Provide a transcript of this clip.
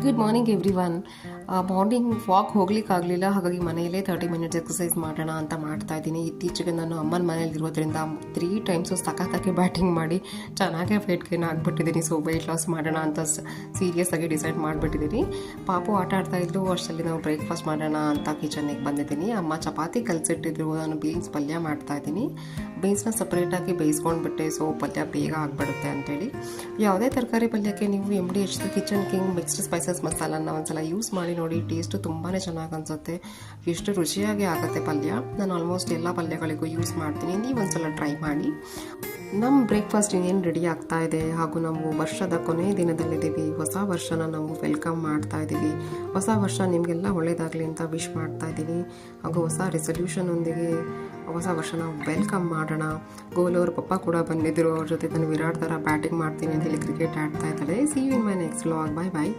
Good morning everyone. Morning walk ಹೋಗ್ಲಿಕ್ಕಾಗಲಿಲ್ಲ, ಹಾಗಾಗಿ ಮನೆಯಲ್ಲೇ 30 ಮಿನಿಟ್ಸ್ ಎಕ್ಸಸೈಸ್ ಮಾಡೋಣ ಅಂತ ಮಾಡ್ತಾ ಇದ್ದೀನಿ. ಇತ್ತೀಚೆಗೆ ನಾನು ಅಮ್ಮನ ಮನೇಲಿರೋದ್ರಿಂದ 3 ಟೈಮ್ಸು ಸಖತ್ತಾಗಿ ಬ್ಯಾಟಿಂಗ್ ಮಾಡಿ ಚೆನ್ನಾಗೇ ವೆಯ್ಟ್ ಗೇನ್ ಆಗಿಬಿಟ್ಟಿದ್ದೀನಿ. ಸೊ ವೆಯ್ಟ್ ಲಾಸ್ ಮಾಡೋಣ ಅಂತ ಸೀರಿಯಸ್ ಆಗಿ ಡಿಸೈಡ್ ಮಾಡಿಬಿಟ್ಟಿದ್ದೀನಿ. ಪಾಪು ಆಟ ಆಡ್ತಾ ಇದ್ರು, ಅಷ್ಟರಲ್ಲಿ ನಾವು ಬ್ರೇಕ್ಫಾಸ್ಟ್ ಮಾಡೋಣ ಅಂತ ಕಿಚನ್ನಿಗೆ ಬಂದಿದ್ದೀನಿ. ಅಮ್ಮ ಚಪಾತಿ ಕಲಸಿಟ್ಟಿದ್ರು, ನಾನು ಬೀನ್ಸ್ ಪಲ್ಯ ಮಾಡ್ತಾ ಇದ್ದೀನಿ. ಬೀನ್ಸ್ನ ಸಪ್ರೇಟಾಗಿ ಬೇಯಿಸ್ಕೊಂಡ್ಬಿಟ್ಟೆ, ಸೊ ಪಲ್ಯ ಬೇಗ ಆಗಿಬಿಡುತ್ತೆ ಅಂತೇಳಿ. ಯಾವುದೇ ತರಕಾರಿ ಪಲ್ಯಕ್ಕೆ ನೀವು MDH kitchen king mixed spices ಮಸಾಲನ್ನ ಒಂದ್ಸಲ ಯೂಸ್ ಮಾಡಿ ನೋಡಿ, ಟೇಸ್ಟು ತುಂಬಾ ಚೆನ್ನಾಗಿ ಅನಿಸುತ್ತೆ. ಎಷ್ಟು ರುಚಿಯಾಗಿ ಆಗುತ್ತೆ ಪಲ್ಯ. ನಾನು ಆಲ್ಮೋಸ್ಟ್ ಎಲ್ಲ ಪಲ್ಯಗಳಿಗೂ ಯೂಸ್ ಮಾಡ್ತೀನಿ, ನೀವು ಒಂದ್ಸಲ ಟ್ರೈ ಮಾಡಿ. ನಮ್ಮ ಬ್ರೇಕ್ಫಾಸ್ಟ್ ಇನ್ನೇನು ರೆಡಿ ಆಗ್ತಾ ಇದೆ, ಹಾಗೂ ನಾವು ವರ್ಷದ ಕೊನೆಯ ದಿನದಲ್ಲಿದ್ದೀವಿ. ಹೊಸ ವರ್ಷನ ನಾವು ವೆಲ್ಕಮ್ ಮಾಡ್ತಾ ಇದ್ದೀವಿ. ಹೊಸ ವರ್ಷ ನಿಮಗೆಲ್ಲ ಒಳ್ಳೆಯದಾಗಲಿ ಅಂತ ವಿಶ್ ಮಾಡ್ತಾ ಇದ್ದೀನಿ. ಹಾಗೂ ಹೊಸ ರೆಸೊಲ್ಯೂಷನ್ ಒಂದಿಗೆ ಹೊಸ ವರ್ಷನ ವೆಲ್ಕಮ್ ಮಾಡೋಣ. ಗೋಲ್ ಅವ್ರ ಪಪ್ಪ ಕೂಡ ಬಂದಿದ್ದರು, ಅವ್ರ ಜೊತೆ ನಾನು ವಿರಾಟ್ ಥರ ಬ್ಯಾಟಿಂಗ್ ಮಾಡ್ತೀನಿ ಅಂತ ಹೇಳಿ ಕ್ರಿಕೆಟ್ ಆಡ್ತಾ ಇದ್ದಾಳೆ. See you in my next vlog. Bye bye.